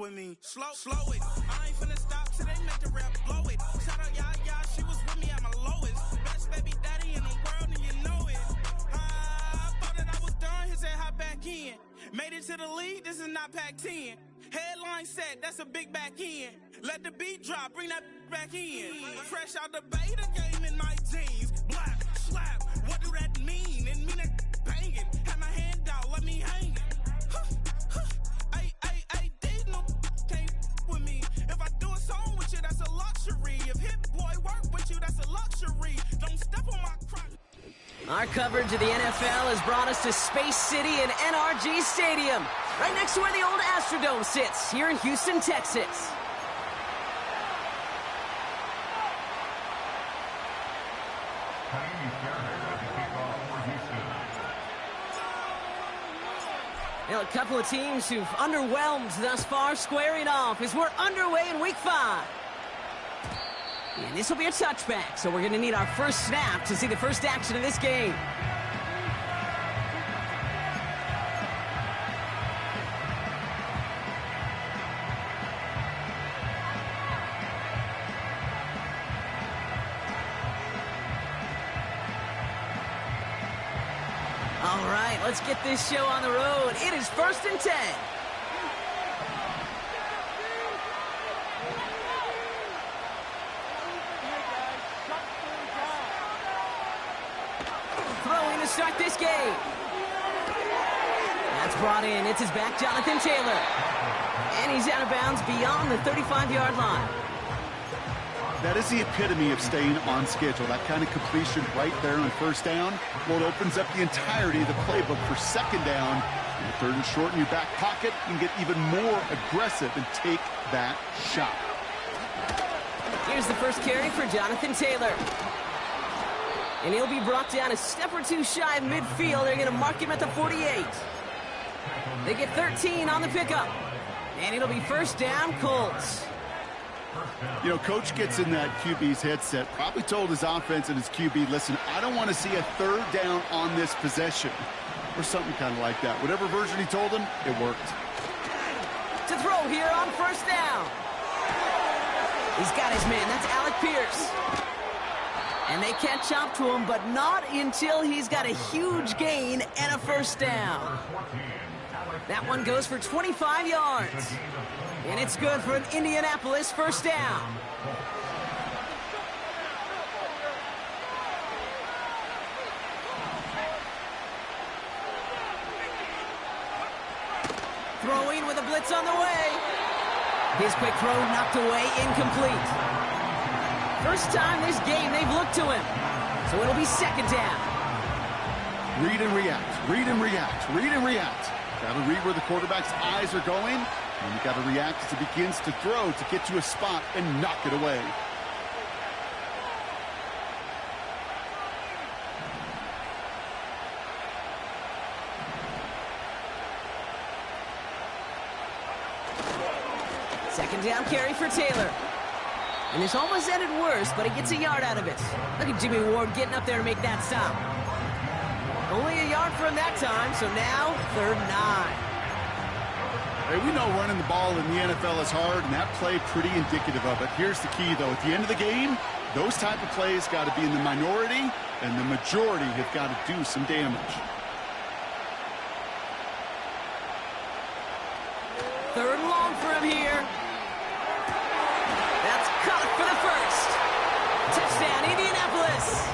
with me. Slow it. I ain't finna stop till they make the rap blow it. Shout out, y'all, she was with me at my lowest. Best baby daddy in the world, and you know it. I thought that I was done, he said hop back in. Made it to the league, this is not Pac-10. Headline set, that's a big back end. Let the beat drop, bring that back in. Fresh out the beta game in my jeans. Black, slap, what do that mean? It mean that banging. Had my hand out, let me hang it. These no can't with me. If I do a song with you, that's a luxury. If Hit Boy work with you, that's a luxury. Don't step on my crotch. Our coverage of the NFL has brought us to Space City and NRG Stadium, right next to where the old Astrodome sits, here in Houston, Texas. Well, a couple of teams who've underwhelmed thus far squaring off as we're underway in Week 5. And this will be a touchback, so we're going to need our first snap to see the first action of this game. All right, let's get this show on the road. It is 1st and 10. Throwing to start this game. That's brought in. It's his back, Jonathan Taylor. And he's out of bounds beyond the 35-yard line. That is the epitome of staying on schedule. That kind of completion right there on first down. Well, it opens up the entirety of the playbook for second down. And 3rd and short in your back pocket, you can get even more aggressive and take that shot. Here's the first carry for Jonathan Taylor. And he'll be brought down a step or two shy of midfield. They're going to mark him at the 48. They get 13 on the pickup. And it'll be first down, Colts. You know, coach gets in that QB's headset, probably told his offense and his QB, listen, I don't want to see a 3rd down on this possession. Or something kind of like that. Whatever version he told him, it worked. To throw here on first down. He's got his man. That's Alec Pierce. And they catch up to him, but not until he's got a huge gain and a first down. That one goes for 25 yards. And it's good for an Indianapolis first down. Throwing with a blitz on the way. His quick throw knocked away, incomplete. First time this game they've looked to him. So it'll be second down. Read and react, read and react, read and react. Got to read where the quarterback's eyes are going. And you got to react as he begins to throw to get to a spot and knock it away. Second down carry for Taylor. And this almost ended worse, but he gets a yard out of it. Look at Jimmy Ward getting up there to make that stop. Only a yard for him that time, so now 3rd and 9. Hey, we know running the ball in the NFL is hard, and that play pretty indicative of it. Here's the key, though. At the end of the game, those type of plays got to be in the minority, and the majority have got to do some damage. 3rd and long for him here. That's caught for the first. Touchdown, Indianapolis.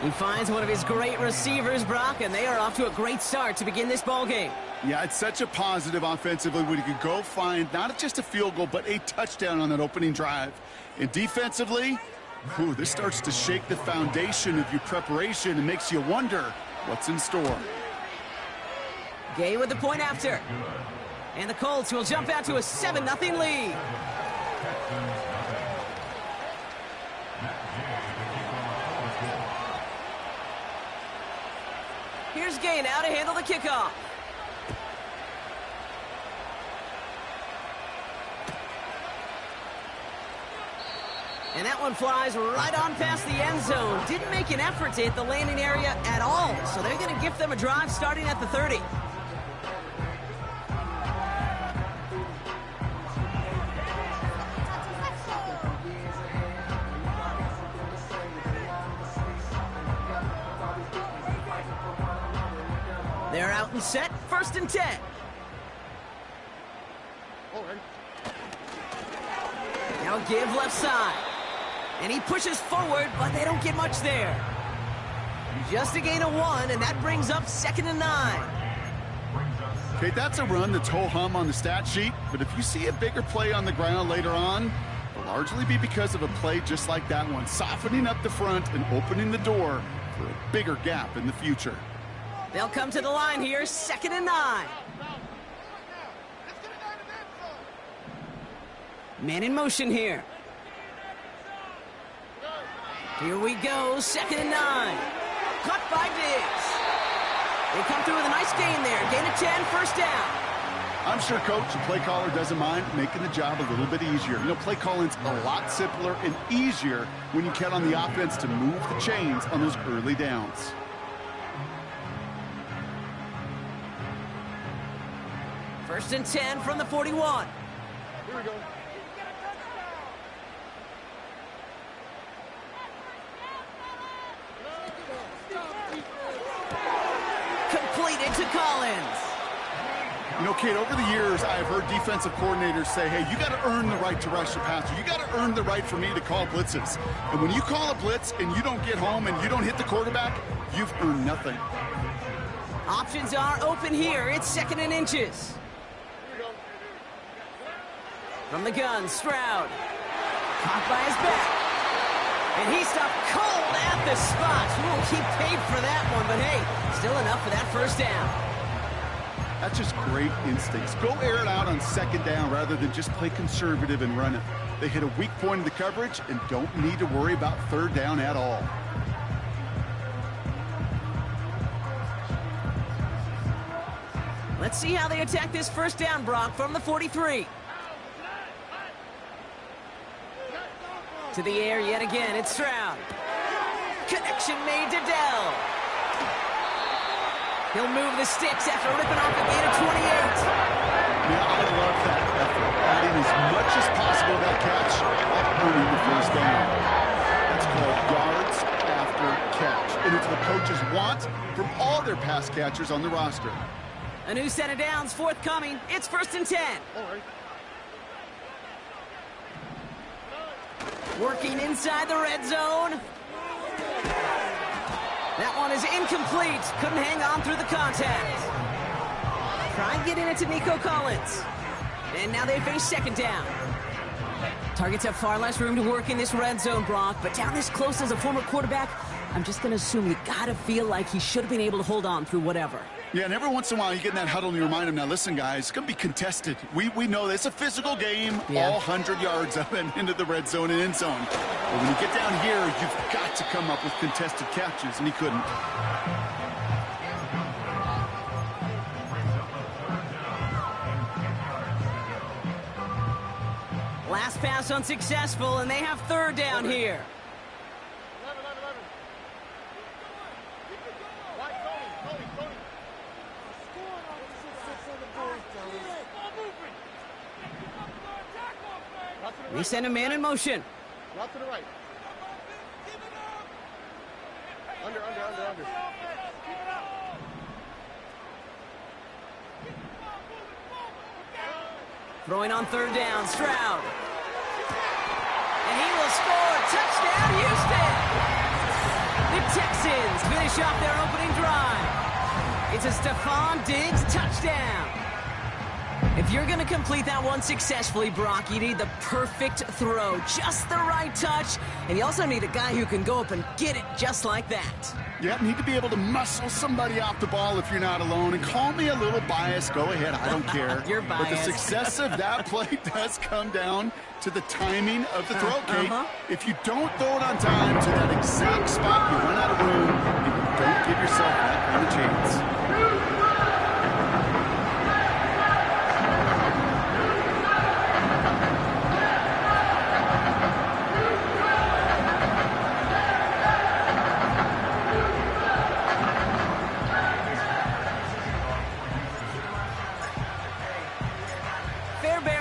He finds one of his great receivers, Brock, and they are off to a great start to begin this ball game. Yeah, it's such a positive offensively when you can go find not just a field goal, but a touchdown on that opening drive. And defensively, this starts to shake the foundation of your preparation and makes you wonder what's in store. Gay with the point after. And the Colts will jump out to a 7-0 lead. Here's Gay now to handle the kickoff. And that one flies right on past the end zone. Didn't make an effort to hit the landing area at all. So they're going to gift them a drive starting at the 30. out and set. 1st and 10. Now give left side. And he pushes forward, but they don't get much there. Just a gain of 1, and that brings up 2nd and 9. Okay, that's a run that's ho-hum on the stat sheet, but if you see a bigger play on the ground later on, it'll largely be because of a play just like that one, softening up the front and opening the door for a bigger gap in the future. They'll come to the line here, 2nd and 9. Man in motion here. Here we go, 2nd and 9. Caught by Diggs. They come through with a nice gain there. Gain of 10, 1st down. I'm sure, Coach, the play caller doesn't mind making the job a little bit easier. You know, play calling's a lot simpler and easier when you count on the offense to move the chains on those early downs. First and 10 from the 41. Here we go. Completed to Collins. You know, Kate, over the years, I've heard defensive coordinators say, hey, you got to earn the right to rush the passer. You got to earn the right for me to call blitzes. And when you call a blitz and you don't get home and you don't hit the quarterback, you've earned nothing. Options are open here. It's 2nd and inches. From the gun, Stroud. Caught by his back. And he stopped cold at the spot. Ooh, he paid for that one, but hey, still enough for that 1st down. That's just great instincts. Go air it out on 2nd down rather than just play conservative and run it. They hit a weak point in the coverage and don't need to worry about 3rd down at all. Let's see how they attack this 1st down, Brock, from the 43. To the air yet again, it's Stroud. Connection made to Dell. He'll move the sticks after ripping off a gain of 28. Yeah, I love that effort. Adding as much as possible to that catch while earning the 1st down. That's called yards after catch. And it's what coaches want from all their pass catchers on the roster. A new set of downs forthcoming. It's 1st and 10. All right. Working inside the red zone. That one is incomplete. Couldn't hang on through the contact. Try and get in it to Nico Collins. And now they face 2nd down. Targets have far less room to work in this red zone, Brock. But down this close as a former quarterback, I'm just going to assume you got to feel like he should have been able to hold on through whatever. Yeah, and every once in a while you get in that huddle and you remind them, now listen, guys, it's going to be contested. We know this. It's a physical game, all 100 yards up and into the red zone and end zone. But when you get down here, you've got to come up with contested catches, and he couldn't. Last pass unsuccessful, and they have 3rd down here. They send a man in motion. Not to the right. Under. Throwing on 3rd down, Stroud. And he will score. Touchdown, Houston! The Texans finish off their opening drive. It's a Stephon Diggs touchdown. If you're going to complete that one successfully, Brock, you need the perfect throw, just the right touch, and you also need a guy who can go up and get it just like that. Yeah, need to be able to muscle somebody off the ball if you're not alone. And call me a little biased. Go ahead. I don't care. You're biased. But the success of that play does come down to the timing of the throw, Kate. If you don't throw it on time to that exact spot, you run out of room, and you don't give yourself that kind of chance.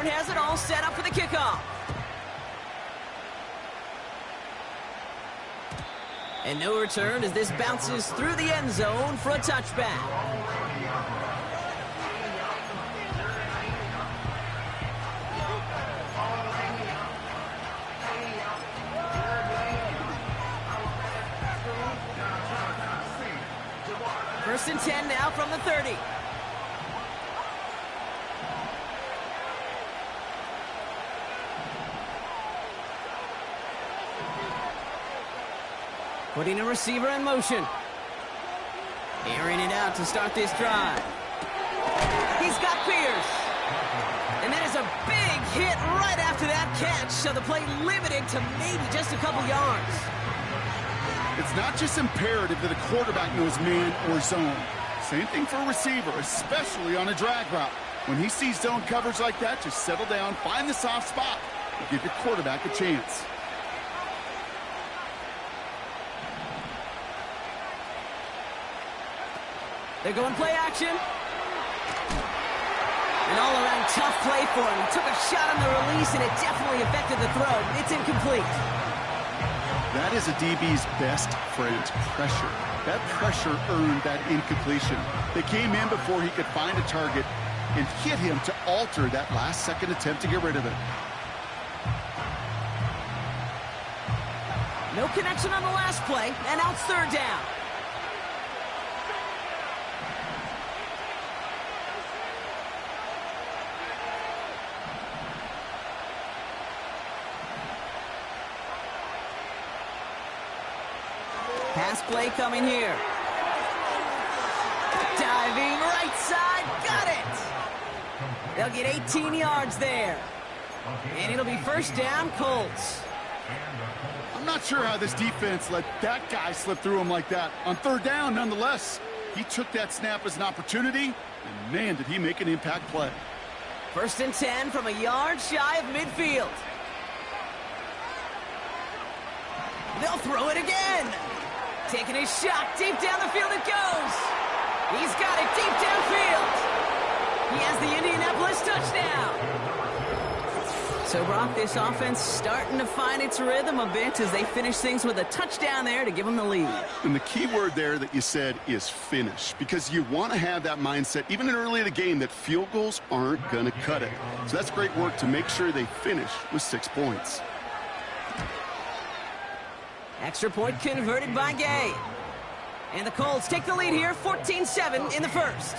Has it all set up for the kickoff. And no return as this bounces through the end zone for a touchback. First and 10 now from the 30. Putting a receiver in motion. Airing it out to start this drive. He's got Pierce. And that is a big hit right after that catch, so the play limited to maybe just a couple yards. It's not just imperative that a quarterback knows man or zone. Same thing for a receiver, especially on a drag route. When he sees zone coverage like that, just settle down, find the soft spot, and give your quarterback a chance. They're going play action. An all-around tough play for him. He took a shot on the release, and it definitely affected the throw. It's incomplete. That is a DB's best friend, pressure. That pressure earned that incompletion. They came in before he could find a target and hit him to alter that last-second attempt to get rid of it. No connection on the last play, and now it's third down. Pass play coming here. Diving right side, got it! They'll get 18 yards there. And it'll be first down, Colts. I'm not sure how this defense let that guy slip through him like that. On third down, nonetheless, he took that snap as an opportunity, and man, did he make an impact play. First and 10 from a yard shy of midfield. They'll throw it again. Taking his shot, deep down the field it goes. He's got it deep downfield. He has the Indianapolis touchdown. So, Brock, this offense starting to find its rhythm a bit as they finish things with a touchdown there to give them the lead. And the key word there that you said is finish, because you want to have that mindset, even in early in the game, that field goals aren't going to cut it. So that's great work to make sure they finish with 6 points. Extra point converted by Gay. And the Colts take the lead here, 14-7 in the first.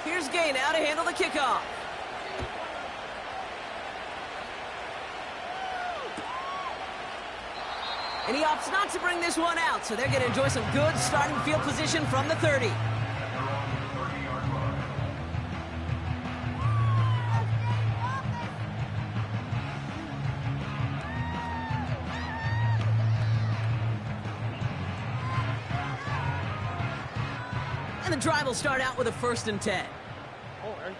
Here's Gay now to handle the kickoff. And he opts not to bring this one out, so they're going to enjoy some good starting field position from the 30. And the drive will start out with a first and 10. Oh, Aaron.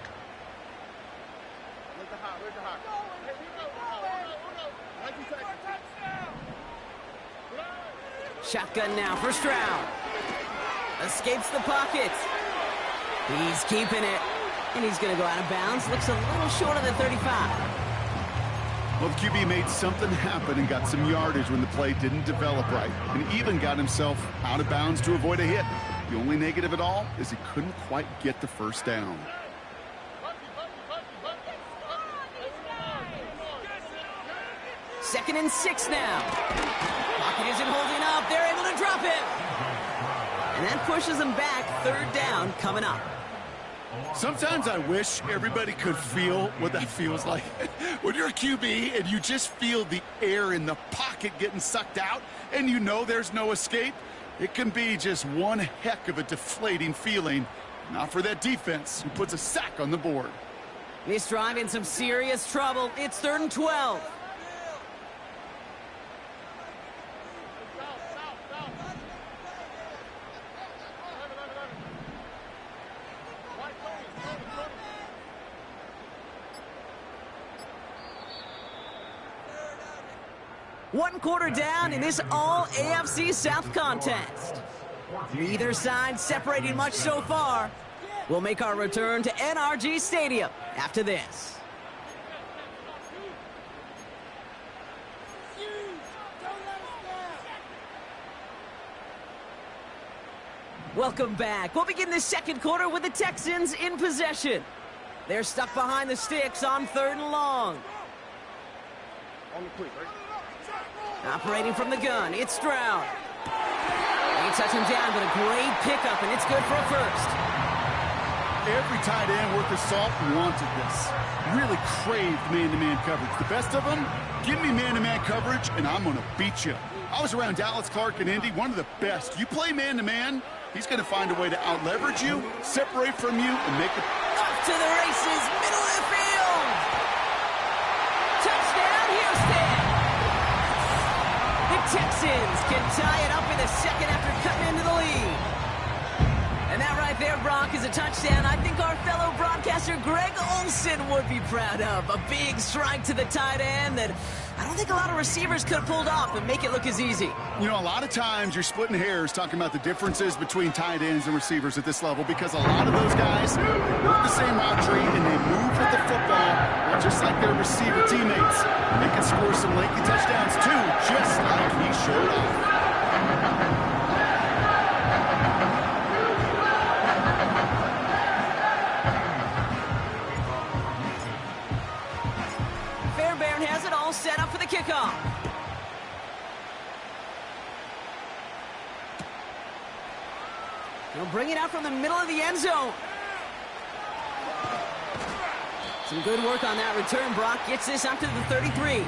Where's the hot? Where's the hot? Hey, Uno. 90 seconds. Shotgun now, first round. Escapes the pocket. He's keeping it. And he's going to go out of bounds. Looks a little short of the 35. Well, the QB made something happen and got some yardage when the play didn't develop right, and even got himself out of bounds to avoid a hit. The only negative at all is he couldn't quite get the first down. Second and 6 now. Pocket isn't holding up. They're able to drop him. And that pushes them back. Third down coming up. Sometimes I wish everybody could feel what that feels like. When you're a QB and you just feel the air in the pocket getting sucked out and you know there's no escape, it can be just one heck of a deflating feeling. Not for that defense who puts a sack on the board. This drive in some serious trouble. It's third and 12. One quarter down in this all-AFC South contest. Neither side separating much so far. We'll make our return to NRG Stadium after this. Welcome back. We'll begin the second quarter with the Texans in possession. They're stuck behind the sticks on 3rd and long. Operating from the gun, it's Stroud. They touch him down, but a great pickup, and it's good for a first. Every tight end worth of salt wanted this. Really craved man-to-man coverage. The best of them, give me man-to-man coverage, and I'm going to beat you. I was around Dallas Clark and Indy, one of the best. You play man-to-man, he's going to find a way to out-leverage you, separate from you, and make it... Off to the races, middle of the field. Touchdown, Houston. The Texans can tie it up in the second after cutting into the lead. And that right there, Brock, is a touchdown I think our fellow broadcaster Greg Olsen would be proud of. A big strike to the tight end that I don't think a lot of receivers could have pulled off and make it look as easy. You know, a lot of times you're splitting hairs talking about the differences between tight ends and receivers at this level because a lot of those guys work the same route tree and they move with the football just like their receiver teammates. They can score some lengthy touchdowns too, just like he showed off. Has it all set up for the kickoff. He'll bring it out from the middle of the end zone. Some good work on that return. Brock gets this up to the 33.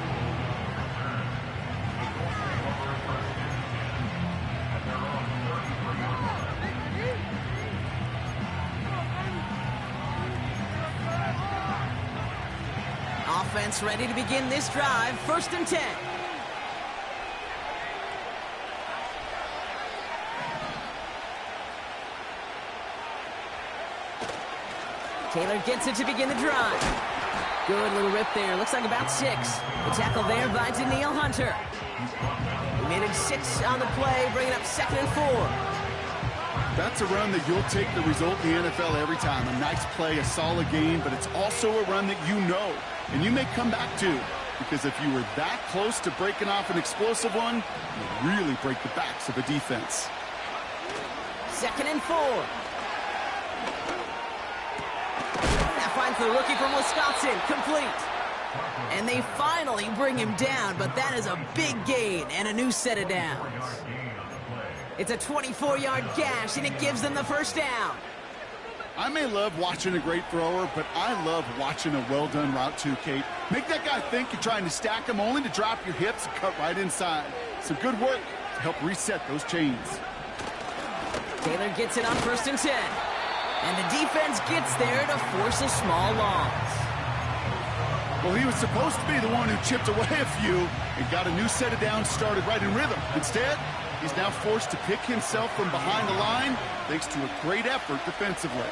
Offense ready to begin this drive. 1st and 10. Taylor gets it to begin the drive. Good little rip there. Looks like about 6. The tackle there by Danielle Hunter. He made it 6 on the play, bringing up 2nd and 4. That's a run that you'll take the result in the NFL every time. A nice play, a solid game, but it's also a run that you know. And you may come back to, because if you were that close to breaking off an explosive one, you really break the backs of a defense. 2nd and 4. That finds the rookie from Wisconsin, complete. And they finally bring him down, but that is a big gain and a new set of downs. It's a 24-yard gash, and it gives them the first down. I may love watching a great thrower, but I love watching a well-done route too, Kate. Make that guy think you're trying to stack him only to drop your hips and cut right inside. Some good work to help reset those chains. Taylor gets it on 1st and 10. And the defense gets there to force a small loss. Well, he was supposed to be the one who chipped away a few and got a new set of downs started right in rhythm. Instead, he's now forced to pick himself from behind the line thanks to a great effort defensively.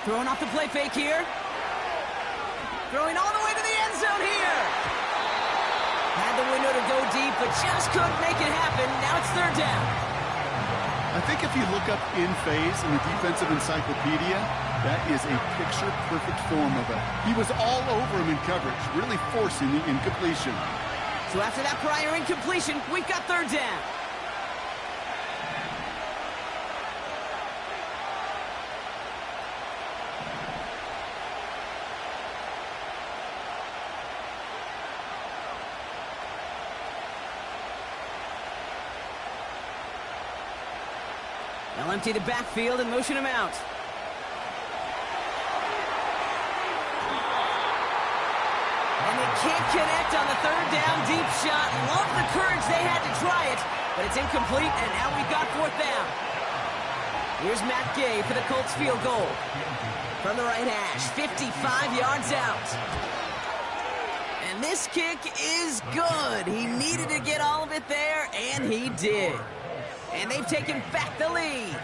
Throwing off the play fake here. Throwing all the way to the end zone here. Had the window to go deep, but just couldn't make it happen. Now it's 3rd down. I think if you look up in phase in the defensive encyclopedia, that is a picture-perfect form of it. He was all over him in coverage, really forcing the incompletion. So after that prior incompletion, we've got 3rd down. They'll empty the backfield and motion him out. And they can't connect on the 3rd down deep shot. Love the courage they had to try it, but it's incomplete, and now we've got 4th down. Here's Matt Gay for the Colts field goal. From the right hash, 55 yards out. And this kick is good. He needed to get all of it there, and he did. And they've taken back the lead.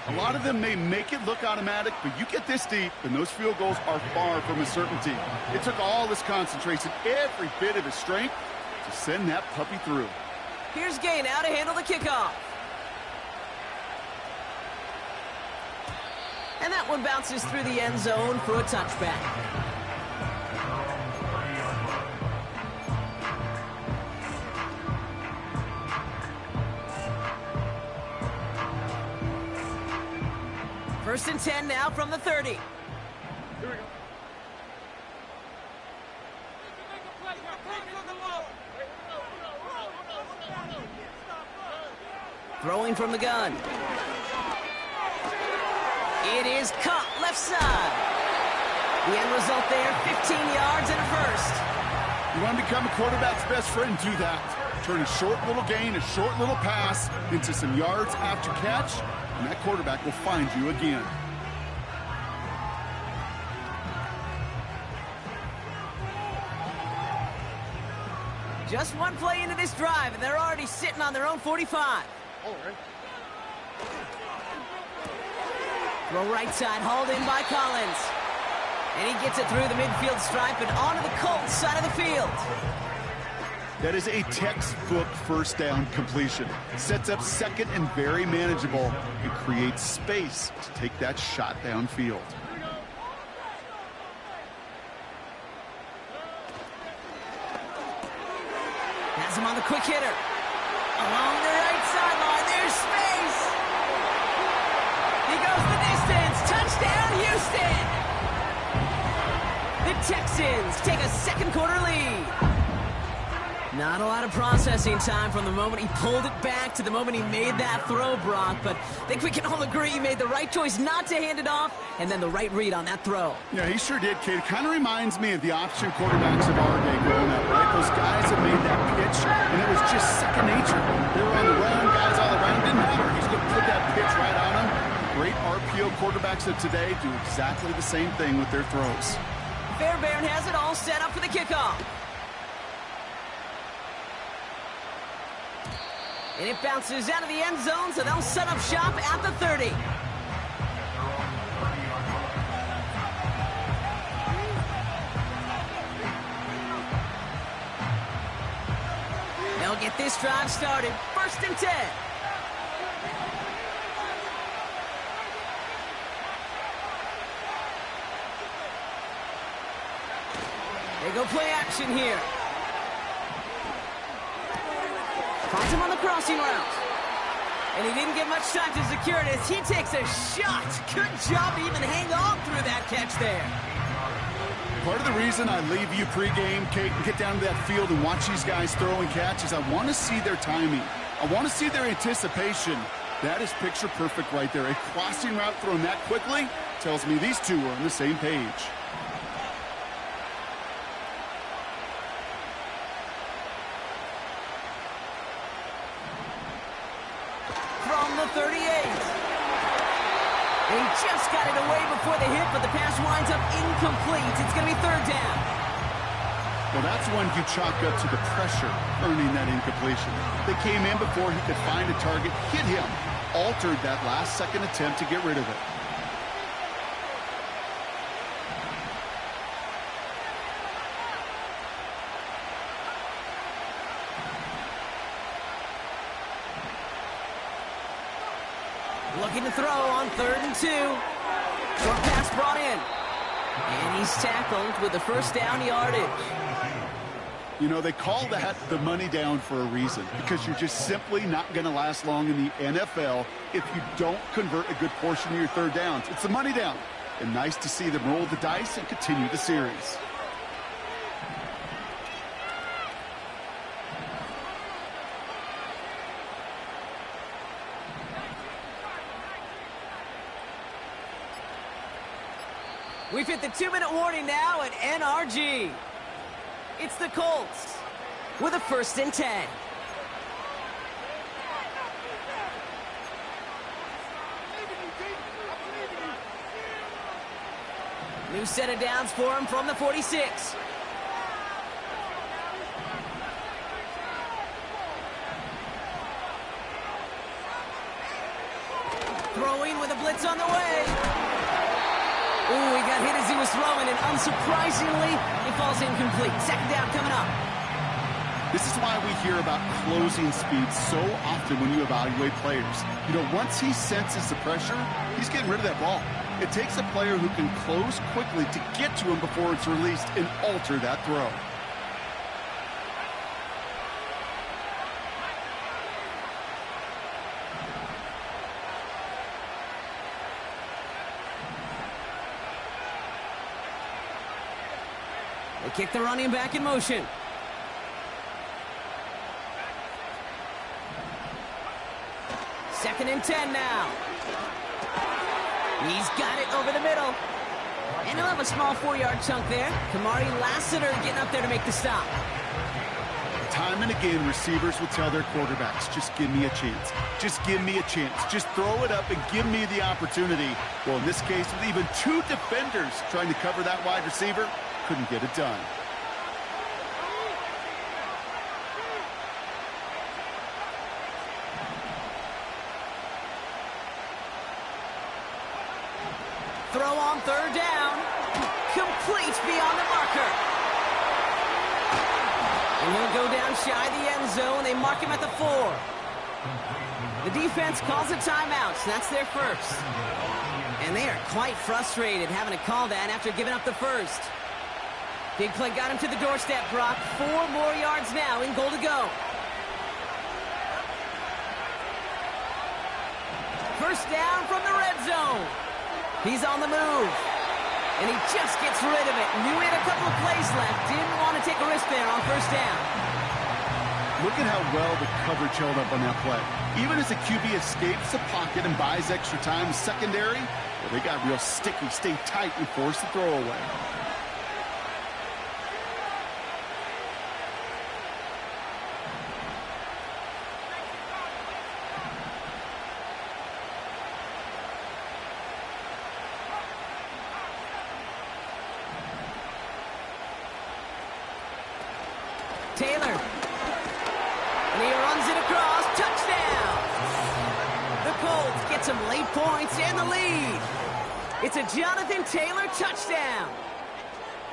A lot of them may make it look automatic, but you get this deep, and those field goals are far from a certainty. It took all his concentration, every bit of his strength, to send that puppy through. Here's Gay now to handle the kickoff. And that one bounces through the end zone for a touchback. First and 10 now from the 30. Throwing from the gun. It is caught left side. The end result there, 15 yards and a first. You want to become a quarterback's best friend, do that. Turn a short little gain, a short little pass into some yards after catch, and that quarterback will find you again. Just one play into this drive, and they're already sitting on their own 45. Throw right side, hauled in by Collins. And he gets it through the midfield stripe and onto the Colts side of the field. That is a textbook first down completion. Sets up second and very manageable and creates space to take that shot downfield. Has him on the quick hitter. Along the right sideline, there's space. He goes the distance. Touchdown, Houston. The Texans take a second quarter lead. Not a lot of processing time from the moment he pulled it back to the moment he made that throw, Brock. But I think we can all agree he made the right choice not to hand it off, and then the right read on that throw. Yeah, he sure did, Kate. It kind of reminds me of the option quarterbacks of our day growing up, right? Those guys that made that pitch, and it was just second nature. They were on the run, guys all around. Didn't matter. He's going to put that pitch right on them. Great RPO quarterbacks of today do exactly the same thing with their throws. Fairbairn has it all set up for the kickoff. And it bounces out of the end zone, so they'll set up shop at the 30. They'll get this drive started. First and 10. They go play action here. Finds him on the crossing route. And he didn't get much time to secure it as he takes a shot. Good job to even hang on through that catch there. Part of the reason I leave you pregame, Kate, and get down to that field and watch these guys throw and catch is I want to see their timing. I want to see their anticipation. That is picture perfect right there. A crossing route thrown that quickly tells me these two are on the same page. From the 38. He just got it away before the hit, but the pass winds up incomplete. It's going to be third down. Well, that's one you chalk up to the pressure earning that incompletion. They came in before he could find a target, hit him, altered that last-second attempt to get rid of it. Looking to throw on 3rd and 2. Short pass brought in. And he's tackled with the first down yardage. You know, they call that the money down for a reason, because you're just simply not going to last long in the NFL if you don't convert a good portion of your third downs. It's the money down. And nice to see them roll the dice and continue the series. We've hit the 2-minute warning now at NRG. It's the Colts with a 1st and 10. New set of downs for him from the 46. Throwing with a blitz on the way. Ooh, he got hit as he was throwing, and unsurprisingly, it falls incomplete. Second down coming up. This is why we hear about closing speed so often when you evaluate players. You know, once he senses the pressure, he's getting rid of that ball. It takes a player who can close quickly to get to him before it's released and alter that throw. They kick the running back in motion. Second and 10 now. He's got it over the middle. And he'll have a small 4-yard chunk there. Kamari Lassiter getting up there to make the stop. Time and again, receivers will tell their quarterbacks, just give me a chance. Just give me a chance. Just throw it up and give me the opportunity. Well, in this case, with even 2 defenders trying to cover that wide receiver, couldn't get it done. Throw on third down. Complete beyond the marker. And he'll go down shy of the end zone. They mark him at the 4. The defense calls a timeout, so that's their first. And they are quite frustrated having to call that after giving up the first. Big play got him to the doorstep, Brock. 4 more yards now in goal to go. First down from the red zone. He's on the move. And he just gets rid of it. Knew he had a couple of plays left. Didn't want to take a risk there on first down. Look at how well the coverage held up on that play. Even as the QB escapes the pocket and buys extra time in secondary, well, they got real sticky, stay tight, and force the throw away. Taylor. And he runs it across. Touchdown! The Colts get some late points and the lead. It's a Jonathan Taylor touchdown.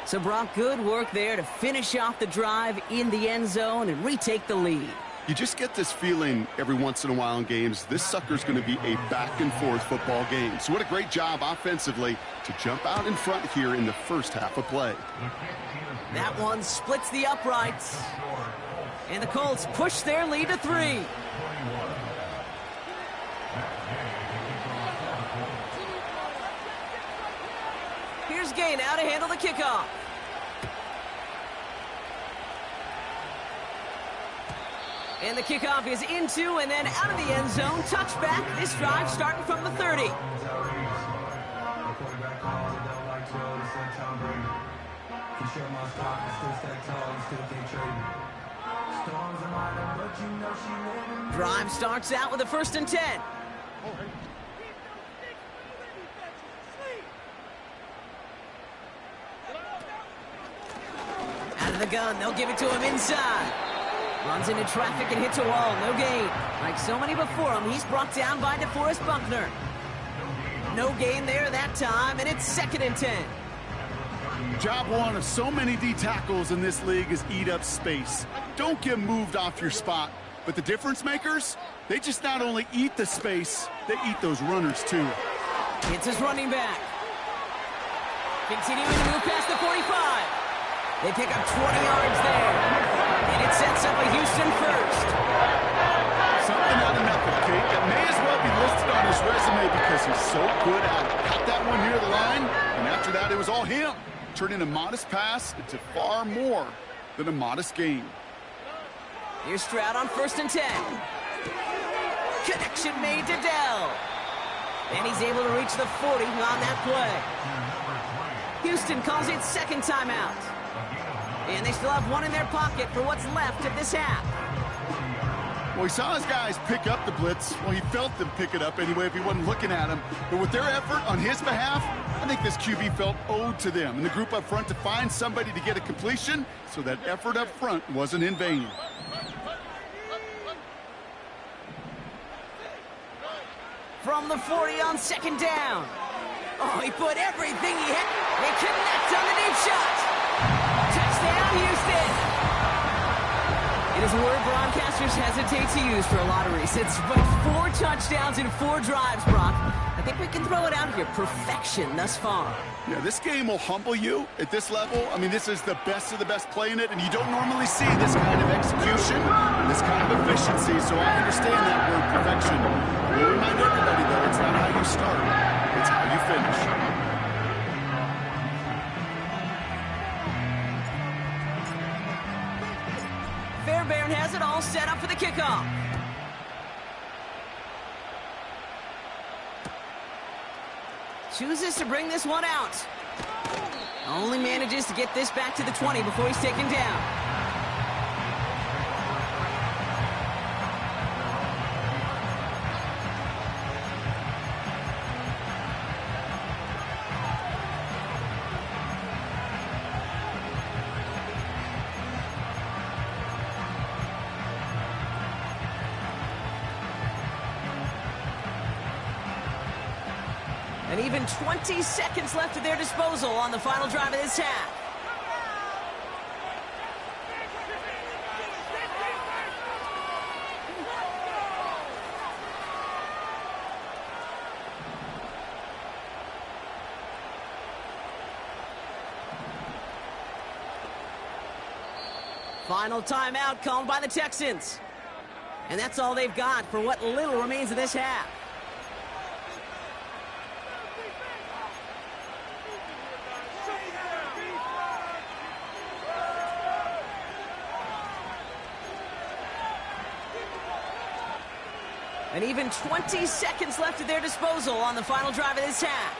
So, Brock, good work there to finish off the drive in the end zone and retake the lead. You just get this feeling every once in a while in games, this sucker's going to be a back-and-forth football game. So what a great job offensively to jump out in front here in the first half of play. That one splits the uprights. And the Colts push their lead to 3. Here's Gay now to handle the kickoff. And the kickoff is into and then out of the end zone. Touchback. This drive starting from the 30. Drive starts out with a 1st and 10. Out of the gun, they'll give it to him inside. Runs into traffic and hits a wall, no gain. Like so many before him, he's brought down by DeForest Buckner. No gain there that time, and it's 2nd and 10. Job one of so many D tackles in this league is eat up space. Don't get moved off your spot. But the difference makers, they just not only eat the space, they eat those runners too. It's his running back. Continuing to move past the 45. They pick up 20 yards there. And it sets up a Houston first. Something out of nothing, Kate, that may as well be listed on his resume because he's so good at it. Got that one near the line, and after that it was all him. Turning a modest pass into far more than a modest gain. Here's Stroud on 1st and 10. Connection made to Dell. And he's able to reach the 40 on that play. Houston calls it 2nd timeout. And they still have one in their pocket for what's left of this half. Well, he saw his guys pick up the blitz. Well, he felt them pick it up anyway if he wasn't looking at him. But with their effort on his behalf, I think this QB felt owed to them and the group up front to find somebody to get a completion so that effort up front wasn't in vain. From the 40 on 2nd down. Oh, he put everything he had. They connect on the deep shot. Touchdown, Houston. It is a word broadcasters hesitate to use for a lottery. It's but 4 touchdowns in 4 drives, Brock. I think we can throw it out here. Perfection thus far. Yeah, this game will humble you at this level. I mean, this is the best of the best playing it, and you don't normally see this kind of execution, this kind of efficiency, so I understand that word perfection. We'll remind everybody, though, it's not how you start, it's how you finish. Bear Baron has it all set up for the kickoff. Chooses to bring this one out. Only manages to get this back to the 20 before he's taken down. And even 20 seconds left at their disposal on the final drive of this half. Final timeout called by the Texans. And that's all they've got for what little remains of this half. And even 20 seconds left at their disposal on the final drive of this half.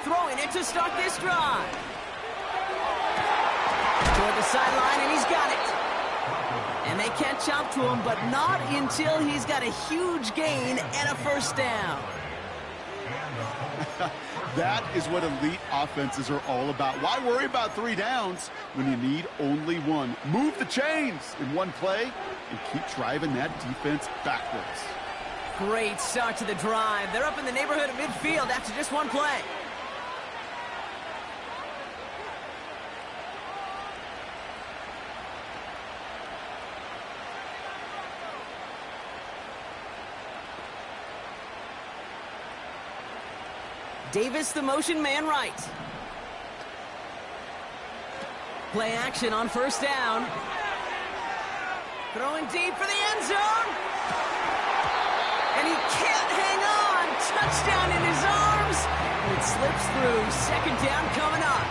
Throwing it to start this drive. Toward the sideline, and he's got it. And they catch up to him, but not until he's got a huge gain and a first down. That is what elite offenses are all about. Why worry about 3 downs when you need only one? Move the chains in one play and keep driving that defense backwards. Great start to the drive. They're up in the neighborhood of midfield after just one play. Davis, the motion man right. Play action on first down. Throwing deep for the end zone. And he can't hang on. Touchdown in his arms. It slips through. Second down coming up.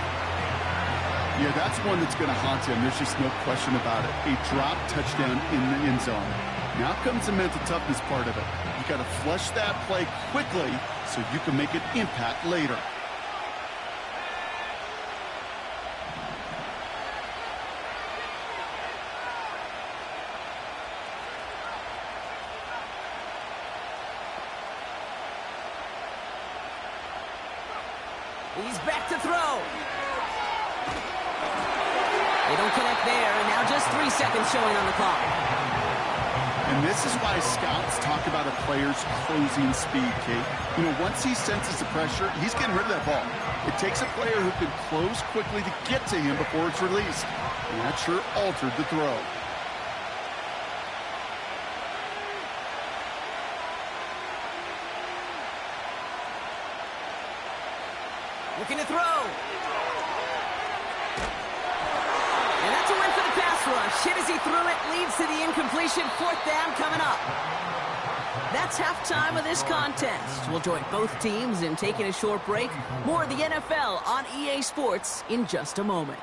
Yeah, that's one that's going to haunt him. There's just no question about it. A drop touchdown in the end zone. Now comes the mental toughness part of it. You got to flush that play quickly so you can make an impact later. He's back to throw. They don't connect there, and now just 3 seconds showing on the clock. And this is why scouts talk about a player's closing speed, Kate. You know, once he senses the pressure, he's getting rid of that ball. It takes a player who can close quickly to get to him before it's released. And that sure altered the throw. Looking to throw. And that's a win for the pass rush. Hit as he threw it, leads to the incompletion. Fourth down coming up. That's halftime of this contest. We'll join both teams in taking a short break. More of the NFL on EA Sports in just a moment.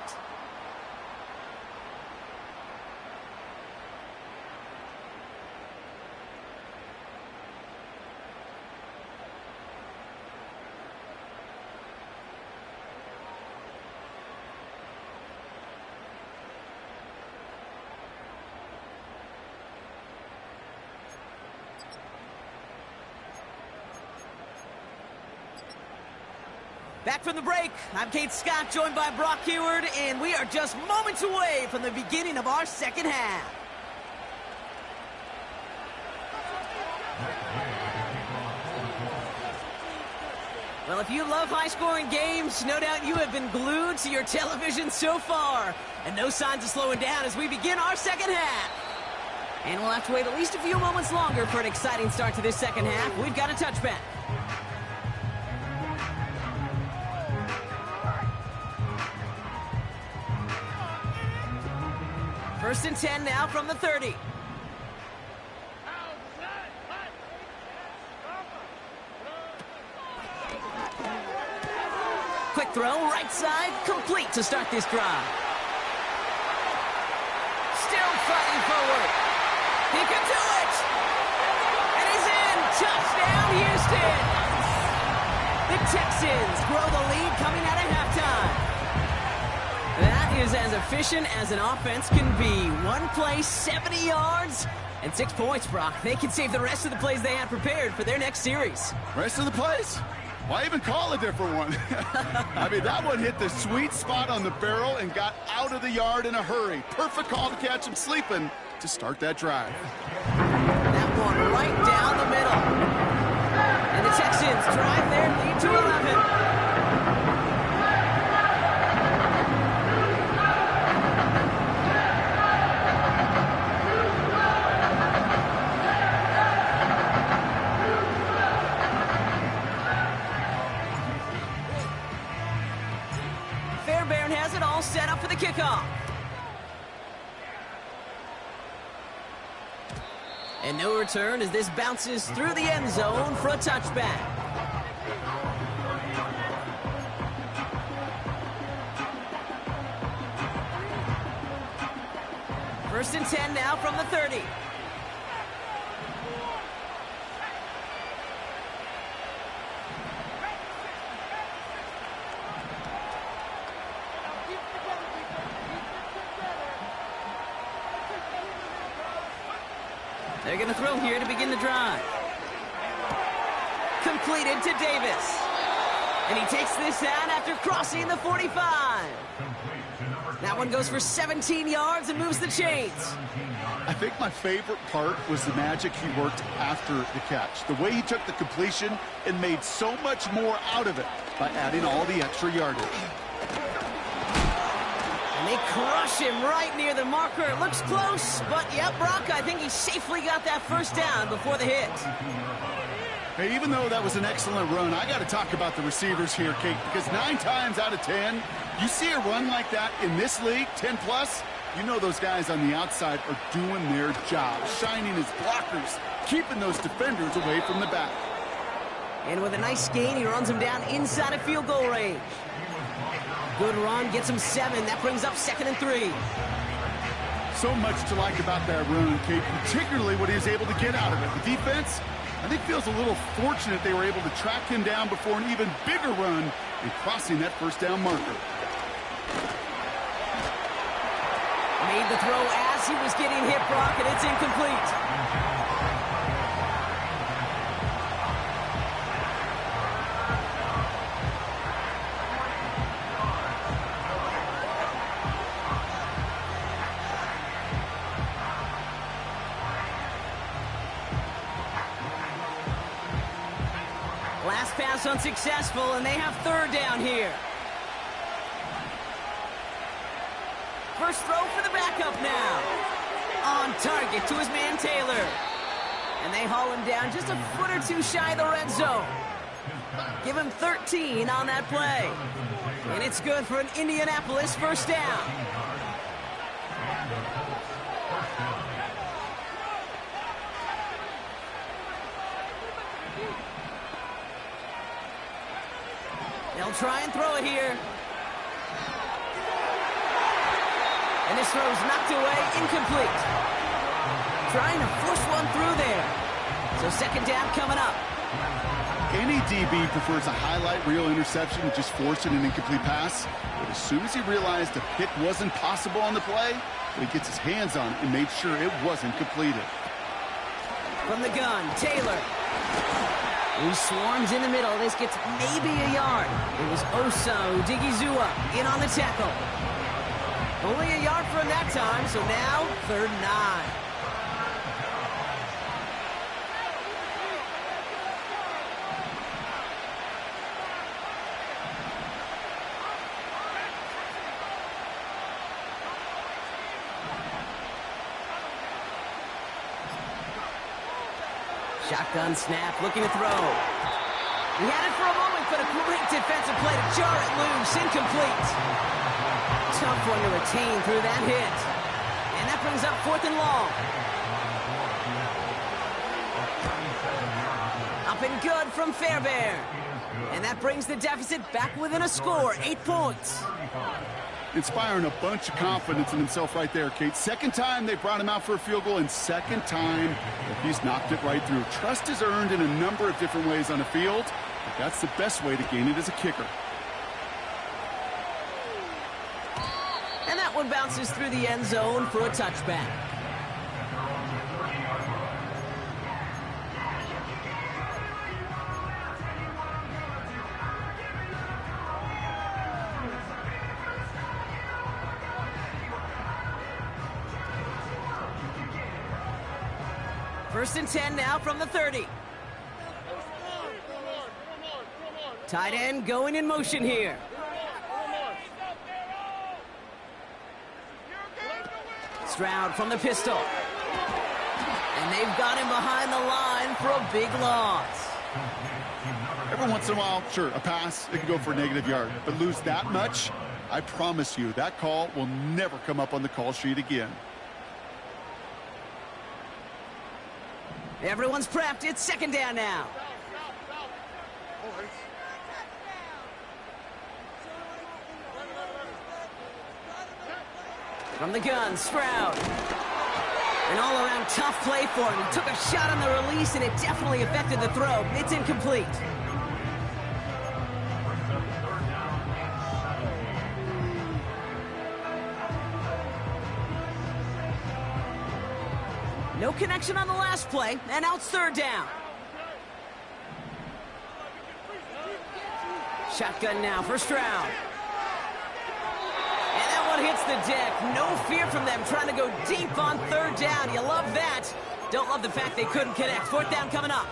Back from the break, I'm Kate Scott, joined by Brock Heward, and we are just moments away from the beginning of our second half. Well, if you love high-scoring games, no doubt you have been glued to your television so far. And no signs of slowing down as we begin our second half. And we'll have to wait at least a few moments longer for an exciting start to this second half. We've got a touchback. First and 10 now from the 30. Quick throw, right side, complete to start this drive. Still fighting forward. He could do it! And he's in! Touchdown, Houston! The Texans grow the lead coming out of halftime. That is as efficient as an offense can be. One play, 70 yards, and 6 points, Brock. They can save the rest of the plays they have prepared for their next series. Rest of the plays? Why even call a different one? I mean, that one hit the sweet spot on the barrel and got out of the yard in a hurry. Perfect call to catch him sleeping to start that drive. That one right down the middle. And the Texans drive their lead to 11. Set up for the kickoff. And no return as this bounces through the end zone for a touchback. First and 10 now from the 30. They're going to throw here to begin the drive. Completed to Davis. And he takes this out after crossing the 45. That one goes for 17 yards and moves the chains. I think my favorite part was the magic he worked after the catch. The way he took the completion and made so much more out of it by adding all the extra yardage. And they crush him right near the marker. It looks close, but yep, Brock, I think he safely got that first down before the hit. Hey, even though that was an excellent run, I got to talk about the receivers here, Kate, because 9 times out of 10, you see a run like that in this league, 10+, you know those guys on the outside are doing their job, shining as blockers, keeping those defenders away from the back. And with a nice gain, he runs him down inside of field goal range. Good run, gets him 7. That brings up 2nd and 3. So much to like about that run, Kate, particularly what he was able to get out of it. The defense, I think, feels a little fortunate they were able to track him down before an even bigger run in crossing that first down marker. Made the throw as he was getting hit, Brock, and it's incomplete. Last pass unsuccessful, and they have 3rd down here. First throw for the backup now. On target to his man Taylor. And they haul him down just a foot or two shy of the red zone. Give him 13 on that play. And it's good for an Indianapolis first down. They'll try and throw it here. And this throw's knocked away, incomplete. Trying to force one through there. So 2nd down coming up. Any DB prefers a highlight reel interception to just forcing an incomplete pass. But as soon as he realized a pick wasn't possible on the play, he gets his hands on it and made sure it wasn't completed. From the gun, Taylor. He swarms in the middle. This gets maybe a yard. It was Osa Odigizua in on the tackle. Only a yard for him that time, so now 3rd and 9. Shotgun snap, looking to throw. He had it for a moment, but a great defensive play to jar it loose. Incomplete. Tough one to retain through that hit. And that brings up 4th and long. Up and good from Fairbairn. And that brings the deficit back within a score, 8 points. Inspiring a bunch of confidence in himself right there, Kate. Second time they brought him out for a field goal, and second time that he's knocked it right through. Trust is earned in a number of different ways on the field, but that's the best way to gain it as a kicker. And that one bounces through the end zone for a touchback. First and 10 now from the 30. Tight end going in motion here. Stroud from the pistol. And they've got him behind the line for a big loss. Every once in a while, sure, a pass, it can go for a negative yard. But lose that much, I promise you, that call will never come up on the call sheet again. Everyone's prepped. It's second down now. From the gun, Stroud. An all-around tough play for him. He took a shot on the release, and it definitely affected the throw. It's incomplete. No connection on the last play, and now it's third down. Shotgun now for Stroud. And that one hits the deck. No fear from them trying to go deep on third down. You love that. Don't love the fact they couldn't connect. Fourth down coming up.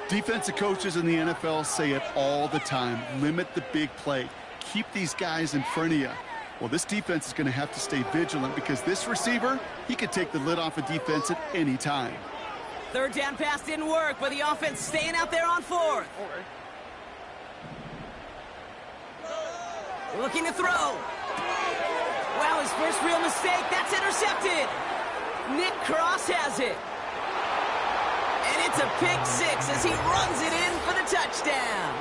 Defensive coaches in the NFL say it all the time. Limit the big play. Keep these guys in front of you. Well, this defense is going to have to stay vigilant because this receiver, he could take the lid off a defense at any time. Third down pass didn't work, but the offense staying out there on fourth. Looking to throw. Wow, his first real mistake. That's intercepted. Nick Cross has it. And it's a pick six as he runs it in for the touchdown.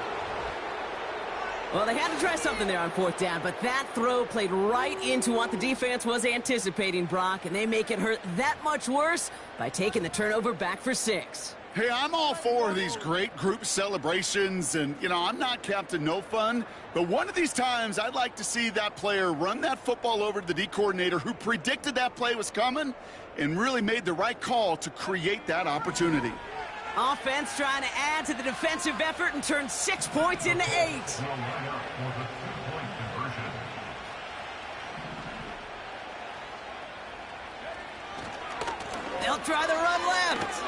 Well, they had to try something there on fourth down, but that throw played right into what the defense was anticipating, Brock, and they make it hurt that much worse by taking the turnover back for 6. Hey, I'm all for these great group celebrations, and, you know, I'm not Captain No Fun, but one of these times I'd like to see that player run that football over to the D coordinator who predicted that play was coming and really made the right call to create that opportunity. Offense trying to add to the defensive effort and turn 6 points into 8. They'll try the run left.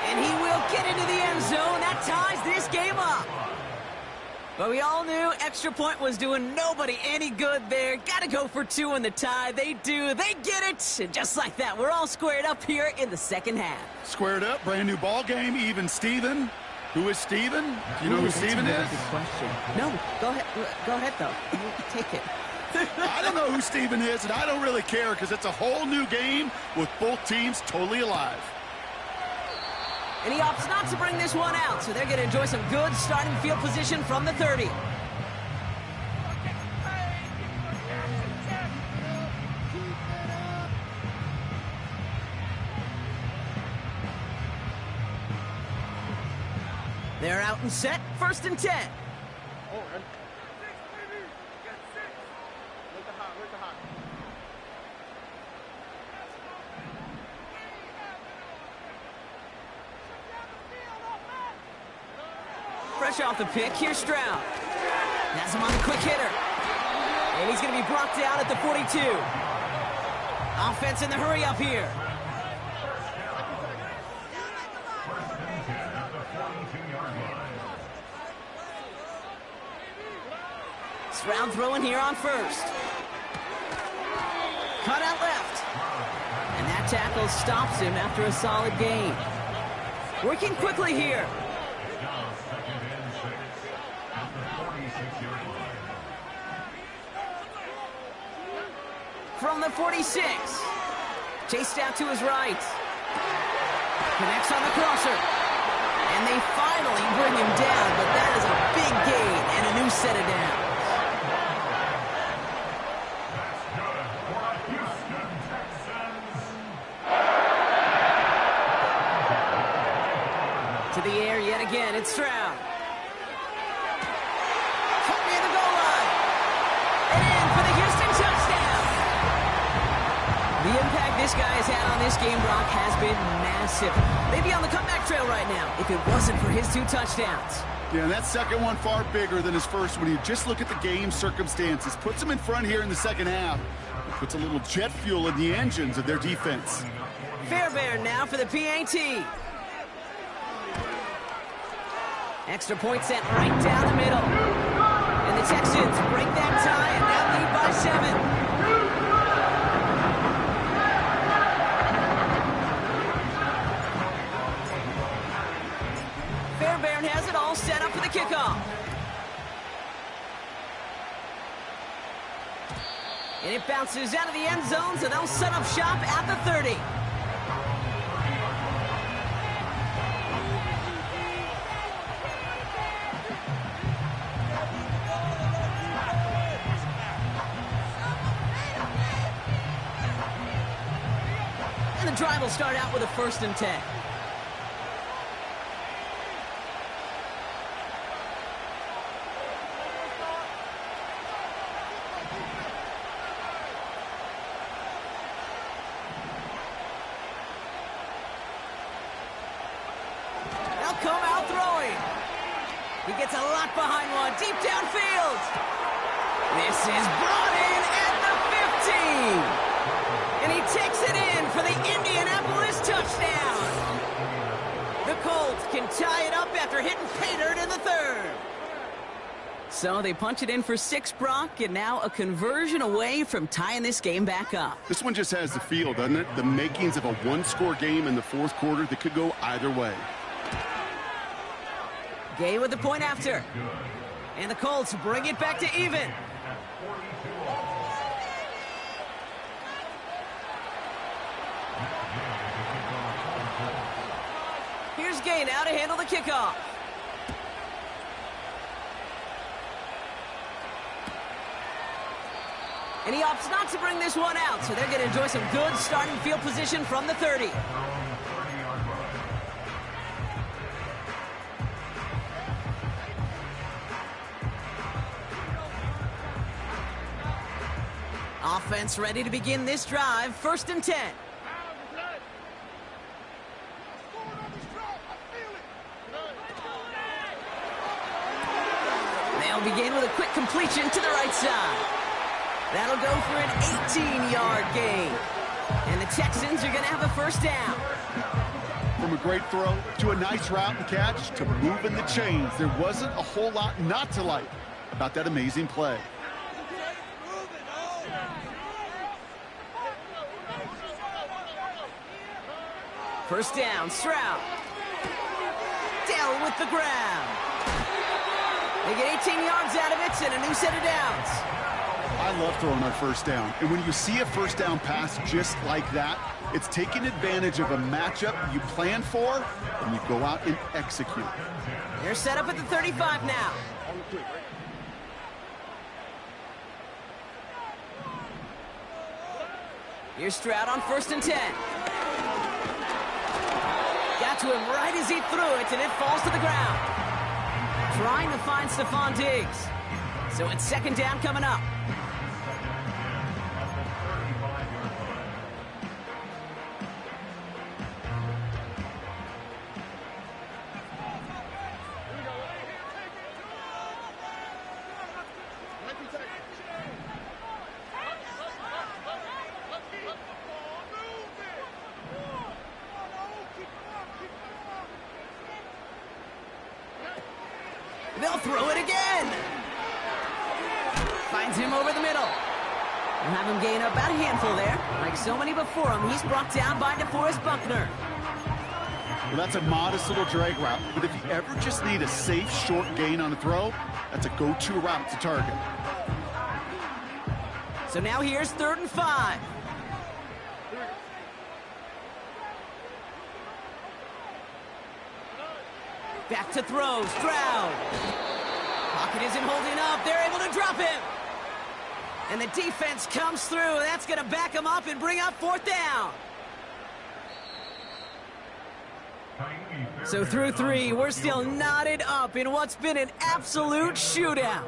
And he will get into the end zone. That ties this game up. But we all knew extra point was doing nobody any good there. Got to go for 2 in the tie. They do. They get it. And just like that, we're all squared up here in the second half. Squared up, brand new ball game, even Steven. Who is Steven? Do you know who Steven is? Good question. No, go ahead. Go ahead, though. Take it. I don't know who Steven is, and I don't really care because it's a whole new game with both teams totally alive. And he opts not to bring this one out, so they're going to enjoy some good starting field position from the 30. They're out and set, first and 10. Fresh off the pick, here's Stroud. Has him on the quick hitter. And he's going to be brought down at the 42. Offense in the hurry up here. Stroud throwing here on first. Cut out left. And that tackle stops him after a solid gain. Working quickly here. From the 46. Chased out to his right. Connects on the crosser. And And they finally bring him down, but that is a big gain and a new set of downs. To the air yet again, it's Stroud. Caught near the goal line. And in for the Houston touchdown. The impact this guy has had on this game, Brock, has been massive. They'd be on the comeback trail right now if it wasn't for his 2 touchdowns. Yeah, and that second one far bigger than his first one. You just look at the game circumstances. Puts him in front here in the second half. It puts a little jet fuel in the engines of their defense. Fairbairn now for the PAT. Extra point sent right down the middle. And the Texans break that tie and now lead by 7. Fairbairn has it all set up for the kickoff. And it bounces out of the end zone, so they'll set up shop at the 30. And the drive will start out with a 1st and 10. Come out throwing. He gets a lot behind one, deep downfield. This is brought in at the 15. And he takes it in for the Indianapolis touchdown. The Colts can tie it up after hitting pay dirt in the 3rd. So they punch it in for 6, Brock, and now a conversion away from tying this game back up. This one just has the feel, doesn't it? The makings of a 1-score game in the 4th quarter that could go either way. Gay with the point after. And the Colts bring it back to even. Here's Gay now to handle the kickoff. And he opts not to bring this one out, so they're going to enjoy some good starting field position from the 30. Offense ready to begin this drive. 1st and 10. They'll begin with a quick completion to the right side. That'll go for an 18-yard gain. And the Texans are going to have a 1st down. From a great throw to a nice route and catch to moving the chains, there wasn't a whole lot not to like about that amazing play. 1st down, Stroud. Dell with the grab. They get 18 yards out of it and a new set of downs. I love throwing on 1st down. And when you see a 1st down pass just like that, it's taking advantage of a matchup you plan for, and you go out and execute. They're set up at the 35 now. Here's Stroud on 1st and 10. Got to him right as he threw it, and it falls to the ground. Trying to find Stephon Diggs. So it's 2nd down coming up. They'll throw it again. Finds him over the middle. We'll have him gain about a handful there. Like so many before him, he's brought down by DeForest Buckner. Well, that's a modest little drag route. But if you ever just need a safe, short gain on a throw, that's a go-to route to target. So now here's 3rd and 5. Back to throw, Stroud. Pocket isn't holding up. They're able to drop him. And the defense comes through. That's going to back him up and bring up 4th down. So through 3, we're still knotted up in what's been an absolute shootout.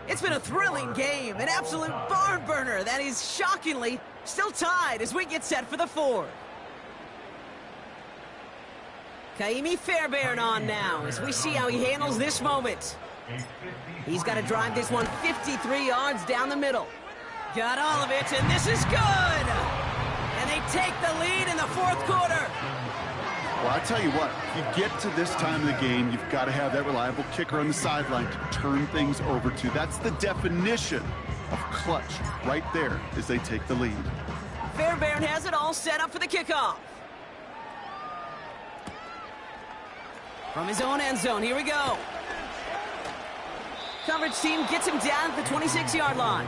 It's been a thrilling game, an absolute barn burner that is shockingly still tied as we get set for the 4th. Kaimi Fairbairn on now as we see how he handles this moment. He's got to drive this one 53 yards down the middle. Got all of it, and this is good! And they take the lead in the 4th quarter. Well, I tell you what, if you get to this time of the game, you've got to have that reliable kicker on the sideline to turn things over to. That's the definition of clutch right there as they take the lead. Fairbairn has it all set up for the kickoff. From his own end zone, here we go. Coverage team gets him down at the 26-yard line.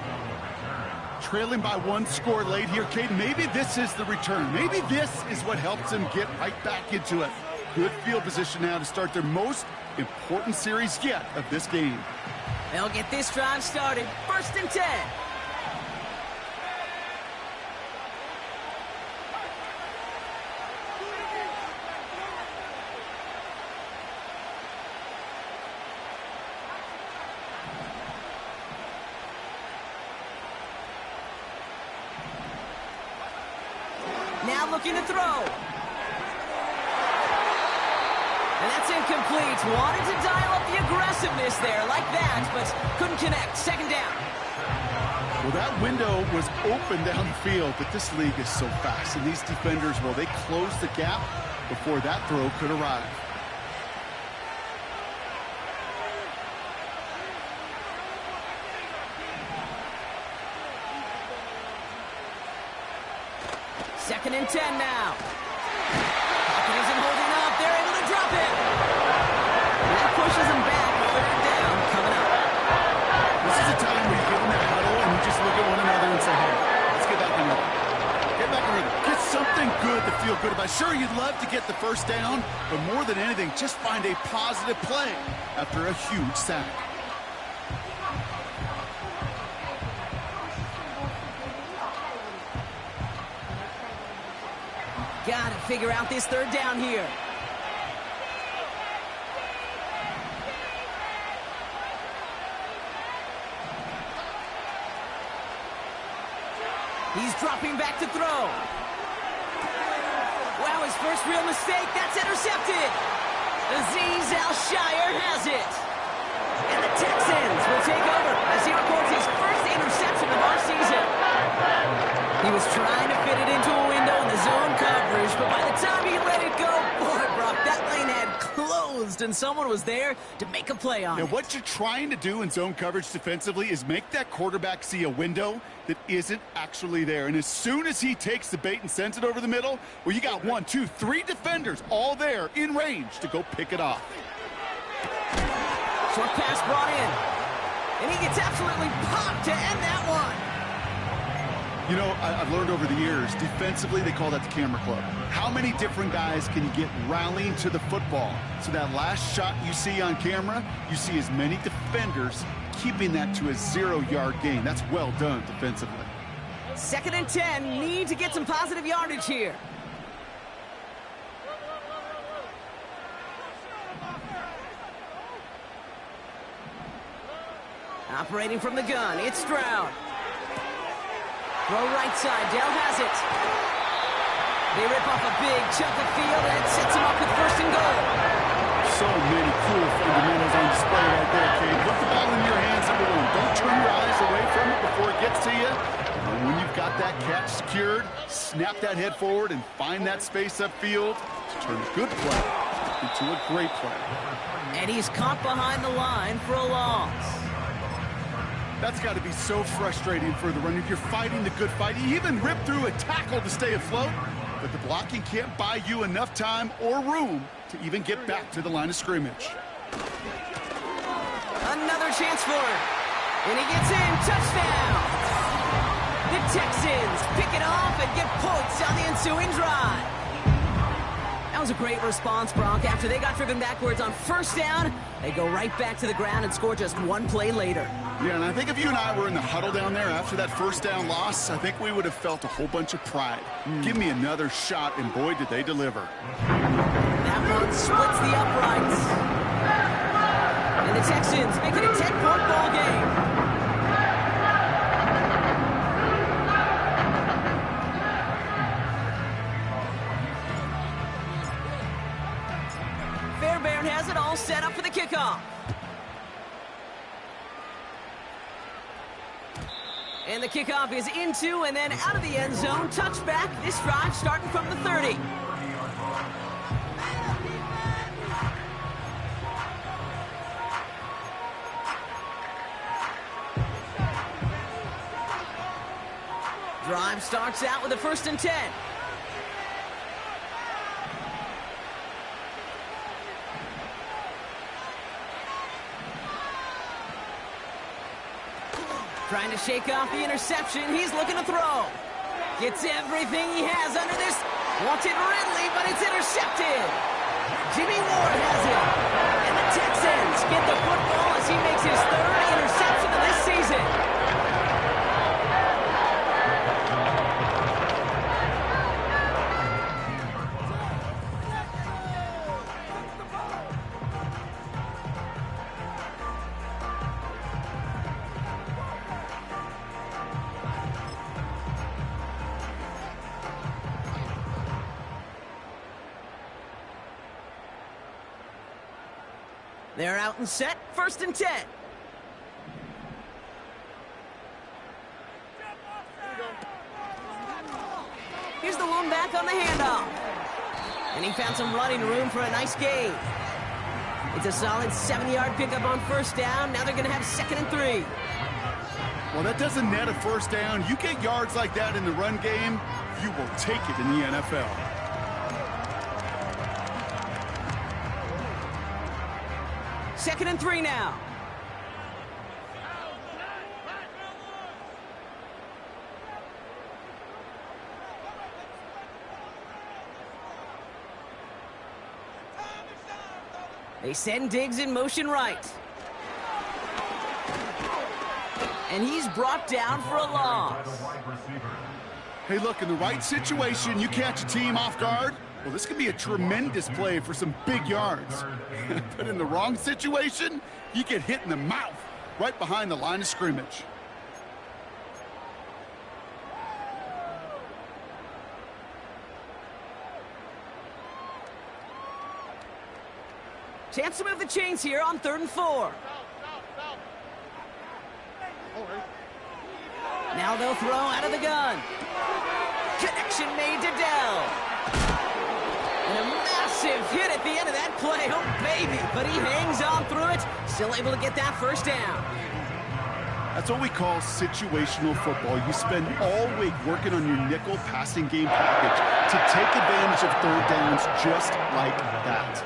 Trailing by 1 score late here, Cade. Maybe this is the return. Maybe this is what helps them get right back into it. Good field position now to start their most important series yet of this game. They'll get this drive started. 1st and 10. Now looking to throw. And that's incomplete. Wanted to dial up the aggressiveness there like that, but couldn't connect. 2nd down. Well, that window was open down the field, but this league is so fast. And these defenders, well, they closed the gap before that throw could arrive. Second and 10 now. Pocket isn't holding up. They're able to drop it. And that pushes them back. 3rd down coming up. This is a time where you get in that huddle and you just look at one another and say, hey, let's get back in rhythm. Get back in rhythm. Get something good to feel good about. Sure, you'd love to get the 1st down, but more than anything, just find a positive play after a huge sack. Got to figure out this 3rd down here. He's dropping back to throw. Wow, his first real mistake. That's intercepted. Azeez Al-Shire has it. And the Texans will take over as he records his first interception of our season. He was trying to fit it into a window in the zone coverage, but by the time he let it go, boy, Brock, that lane had closed, and someone was there to make a play on it. What you're trying to do in zone coverage defensively is make that quarterback see a window that isn't actually there. And as soon as he takes the bait and sends it over the middle, well, you got 1, 2, 3 defenders all there in range to go pick it off. Short pass brought in, and he gets absolutely popped to end that one. You know, I've learned over the years, defensively, they call that the camera club. How many different guys can you get rallying to the football? So that last shot you see on camera, you see as many defenders keeping that to a 0-yard gain. That's well done defensively. 2nd and 10, need to get some positive yardage here. Operating from the gun, it's Stroud. Throw right side, Dell has it. They rip off a big chunk of field, and it sets him up with 1st and goal. So many cool fundamentals on display right there, Cade. Put the ball in your hands, number 1. Don't turn your eyes away from it before it gets to you. And when you've got that catch secured, snap that head forward and find that space upfield to turn a good play into a great play. And he's caught behind the line for a loss. That's got to be so frustrating for the runner. You're fighting the good fight. You even rip through a tackle to stay afloat, but the blocking can't buy you enough time or room to even get back to the line of scrimmage. Another chance for him. And he gets in. Touchdown. The Texans pick it off and get points on the ensuing drive. That was a great response, Brock. After they got driven backwards on first down, they go right back to the ground and score just one play later. Yeah, and I think if you and I were in the huddle down there after that first down loss, I think we would have felt a whole bunch of pride. Give me another shot, and boy, did they deliver. That one splits the uprights. And the Texans make it a 10-point ball game. Fairbairn has it all set up for the kickoff. And the kickoff is into and then out of the end zone. Touchback. This drive starting from the 30. Drive starts out with a 1st and 10. Trying to shake off the interception. He's looking to throw. Gets everything he has under this. Wants it Ridley, but it's intercepted. Jimmy Ward has it. And the Texans get the football as he makes his 3rd interception of this season. They're out and set, 1st and 10. Here's the one back on the handoff. And he found some running room for a nice gain. It's a solid 7-yard pickup on 1st down. Now they're going to have 2nd and 3. Well, that doesn't net a 1st down. You get yards like that in the run game, you will take it in the NFL. 2nd and 3 now. They send Diggs in motion right. And he's brought down for a loss. Hey, look, in the right situation, you catch a team off guard. Well, this could be a tremendous play for some big yards. But in the wrong situation, you get hit in the mouth right behind the line of scrimmage. Chance to move the chains here on 3rd and 4. Now they'll throw out of the gun. Connection made to Dell. And a massive hit at the end of that play. Oh, baby. But he hangs on through it. Still able to get that 1st down. That's what we call situational football. You spend all week working on your nickel passing game package to take advantage of 3rd downs just like that.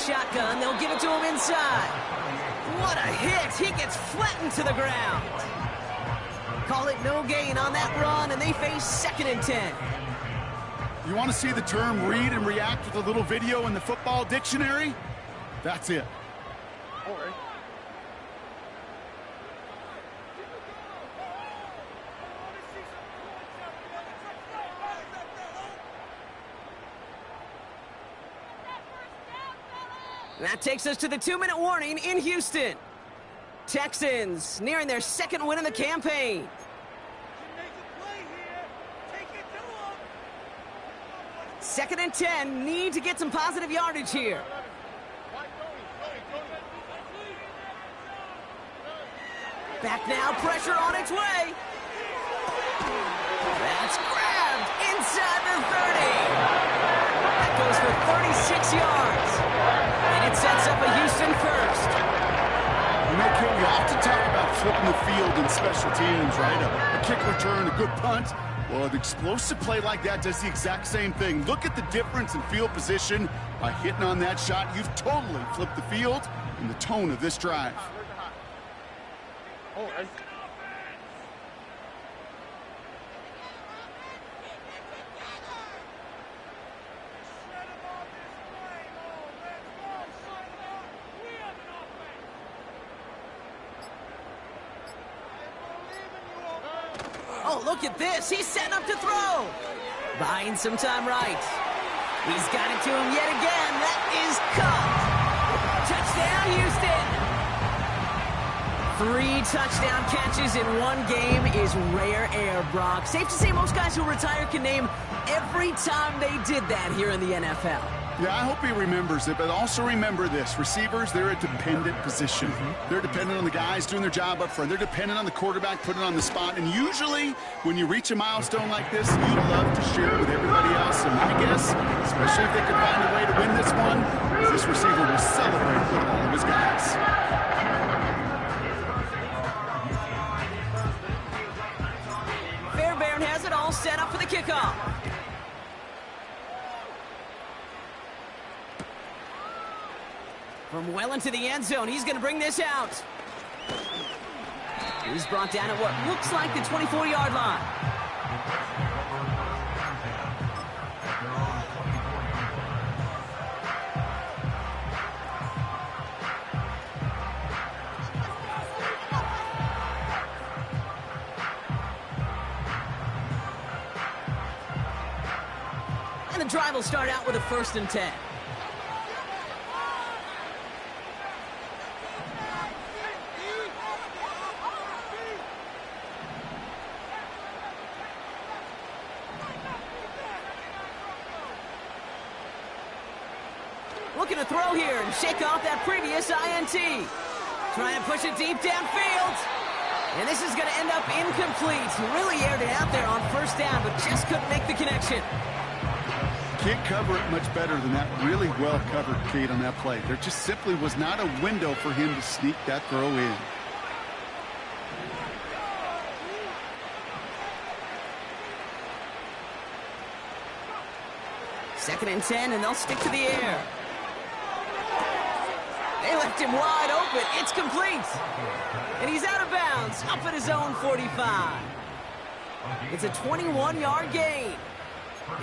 Shotgun, they'll give it to him inside. What a hit! He gets flattened to the ground. Call it no gain on that run, and they face 2nd and 10. You want to see the term read and react with a little video in the football dictionary? That's it. All right. That takes us to the 2-minute warning in Houston. Texans nearing their 2nd win in the campaign. 2nd and 10, need to get some positive yardage here. Back now, pressure on its way. That's grabbed inside the 30. That goes for 36 yards. And it sets up a Houston 1st. We often talk about flipping the field in special teams, right? A kick return, a good punt. Well, an explosive play like that does the exact same thing. Look at the difference in field position. By hitting on that shot, you've totally flipped the field and the tone of this drive. Oh, Oh, look at this. He's setting up to throw. Buying some time right. He's got it to him yet again. That is caught. Touchdown, Houston. 3 touchdown catches in one game is rare air, Brock. Safe to say most guys who retire can name every time they did that here in the NFL. Yeah, I hope he remembers it, but also remember this. Receivers, they're a dependent position. They're dependent on the guys doing their job up front. They're dependent on the quarterback putting it on the spot. And usually, when you reach a milestone like this, you love to share it with everybody else. And my guess, especially if they could find a way to win this one, is this receiver will celebrate with all of his guys. Fairbairn has it all set up for the kickoff. From well into the end zone, he's going to bring this out. He's brought down at what looks like the 24-yard line. And the drive will start out with a 1st and 10. Looking to throw here and shake off that previous INT. Trying to push it deep downfield. And this is going to end up incomplete. He really aired it out there on 1st down, but just couldn't make the connection. Can't cover it much better than that. Really well covered, Kate, on that play. There just simply was not a window for him to sneak that throw in. Second and 10, and they'll stick to the air. They left him wide open. It's complete. And he's out of bounds, up at his own 45. It's a 21-yard gain.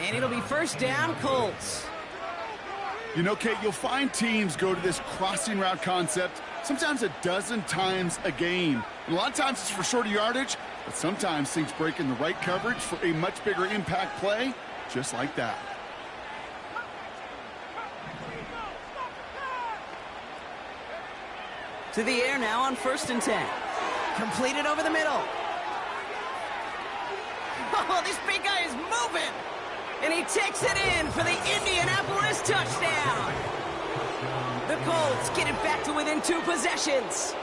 And it'll be 1st down, Colts. You know, Kate, you'll find teams go to this crossing route concept sometimes a dozen times a game. And a lot of times it's for shorter yardage, but sometimes things break in the right coverage for a much bigger impact play, just like that. To the air now on 1st and 10. Completed over the middle. Oh, this big guy is moving. And he takes it in for the Indianapolis touchdown. The Colts get it back to within 2 possessions.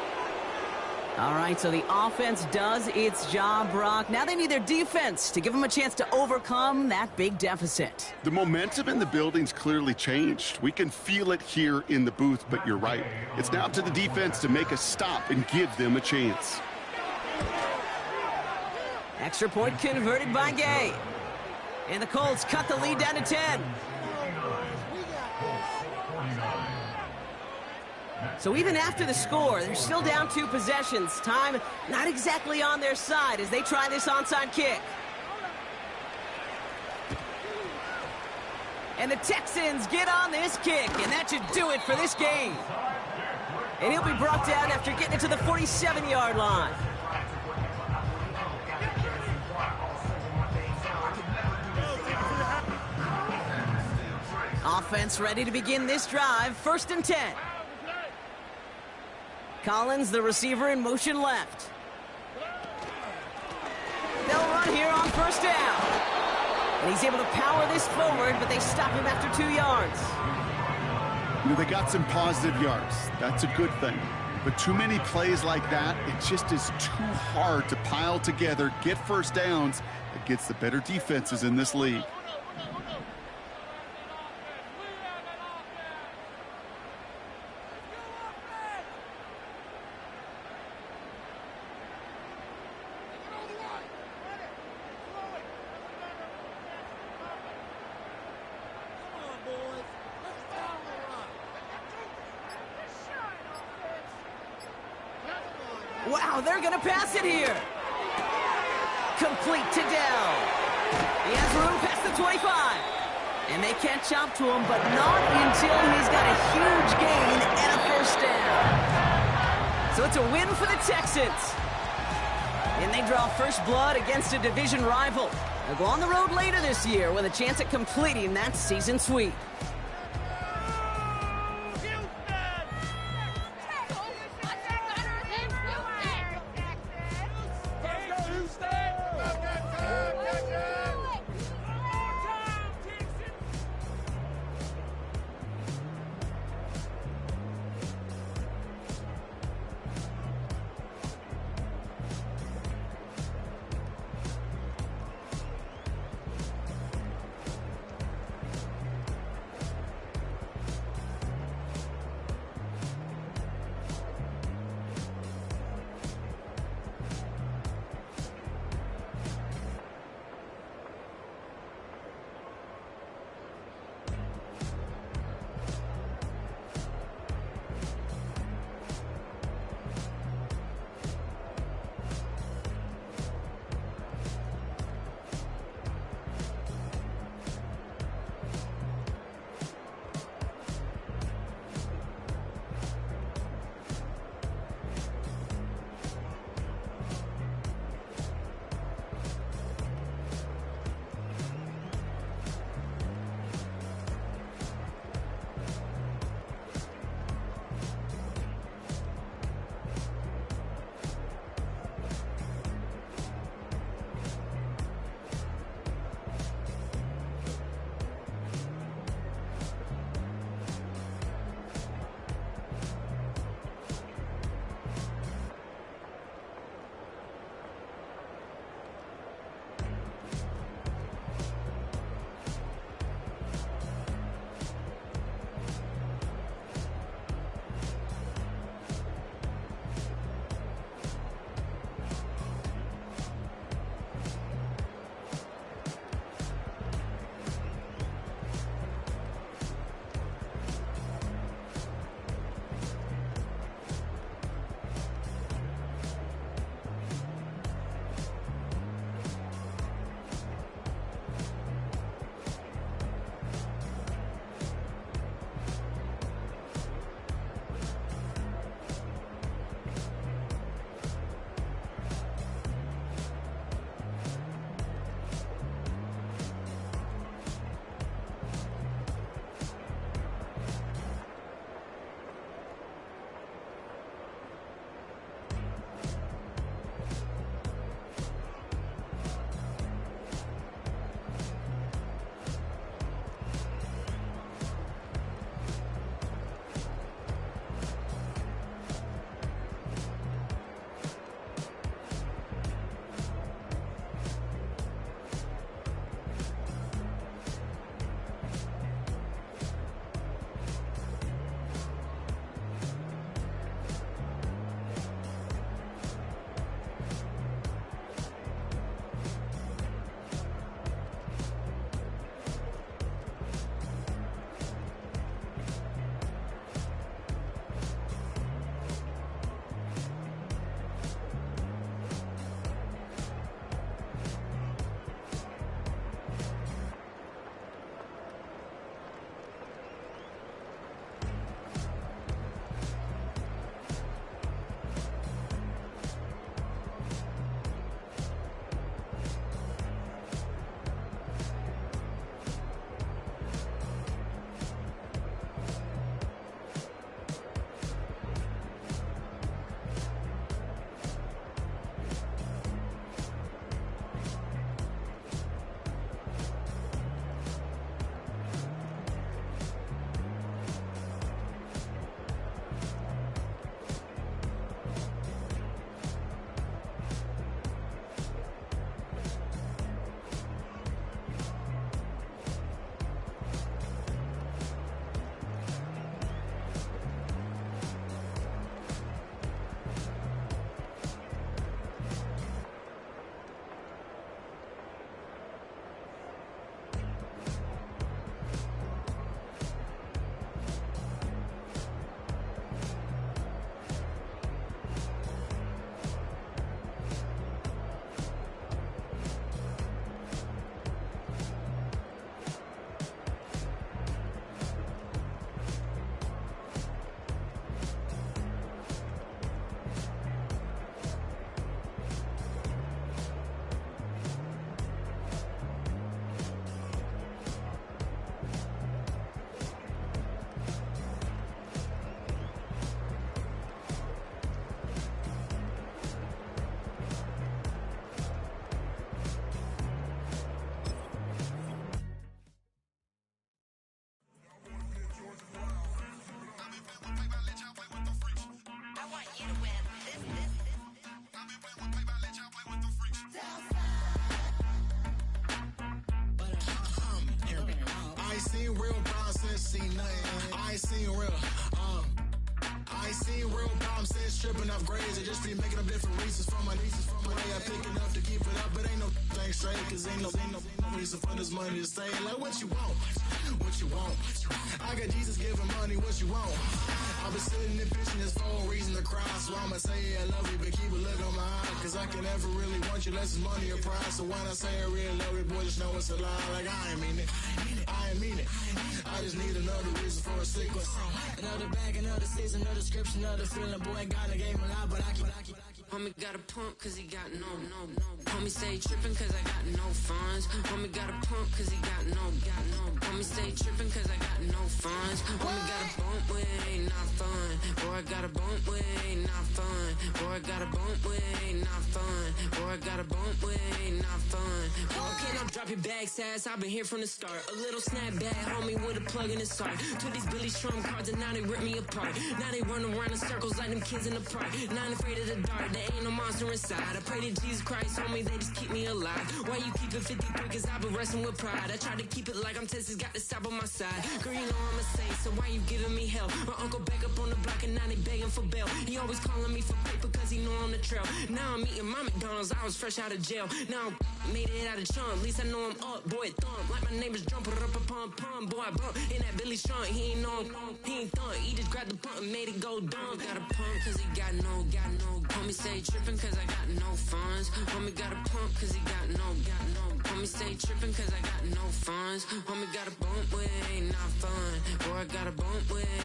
All right, so the offense does its job, Brock. Now they need their defense to give them a chance to overcome that big deficit. The momentum in the building's clearly changed. We can feel it here in the booth, but you're right. It's now up to the defense to make a stop and give them a chance. Extra point converted by Gay. And the Colts cut the lead down to 10. So even after the score, they're still down 2 possessions. Time not exactly on their side as they try this onside kick. And the Texans get on this kick, and that should do it for this game. And he'll be brought down after getting it to the 47-yard line. Offense ready to begin this drive. 1st and 10. Collins, the receiver, in motion left. They'll run here on 1st down. And he's able to power this forward, but they stop him after 2 yards. You know, they got some positive yards. That's a good thing. But too many plays like that, it just is too hard to pile together, get 1st downs against the better defenses in this league. Wow, they're going to pass it here. Complete to Dell. He has room past the 25. And they can't chop to him, but not until he's got a huge gain and a first down. So it's a win for the Texans. And they draw first blood against a division rival. They'll go on the road later this year with a chance at completing that season sweep. seen real problems since seen nothing. I ain't seen real, I ain't seen real problems since tripping off grades. I just be making up different reasons for my nieces. From my way I pick enough to keep it up, but ain't no thing straight. Cause ain't no reason for this money to stay. Like what you want, what you want. I got Jesus giving money, what you want. I've been sitting and pitching this for a reason to cry. So I'ma say I love you, but keep a look on my eye. Cause I can never really want you unless it's money or pride. So when I say I really love you, boy, just know it's a lie. Like I ain't mean it, I ain't mean it. I just need another reason for a sequence. Another bag, another season, another description, another feeling. Boy, God, I gave him a lot, but I keep. Homie got a pump cause he got no. Homie stay trippin' cause I got no funds. Homie got a pump cause he got no. Homie stay trippin' cause I got no funds. Homie got a bump with it ain't not fun. Boy, I got a bump with it ain't not fun. Boy, I got a bump with it ain't not fun. Boy, I got a bump with it ain't not fun. Okay, now drop your bag, sass. I've been here from the start. A little snapback, homie, with a plug in his heart. Took these Billy Strum cards and now they rip me apart. Now they run around in circles like them kids in the park. Not afraid of the dark, there ain't no monster inside. I pray to Jesus Christ, homie, they just keep me alive. Why you keep it 53? Cause I've been wrestling with pride. I try to keep it like I'm Texas, got the stop on my side. Girl, you know I'm a saint, so why you giving me hell? My uncle back up on the block and now they begging for bail. He always calling me for paper cause he know I'm the trail. Now I'm eating my McDonald's, I was fresh out of jail. Now I made it out of chunk, at least I know I'm up, boy, thump. Like my neighbors jumping up a pum. Boy, I bump in that Billy Strong, he ain't know he ain't thump. He just grabbed the pump and made it go dumb. Got a pump cause he got no. Homie stay trippin' cause I got no funds. Homie got a pump cause he got no. Homie stay trippin' cause I got no funds. Homie got a bump with it ain't not fun. Boy, I got a bump with it.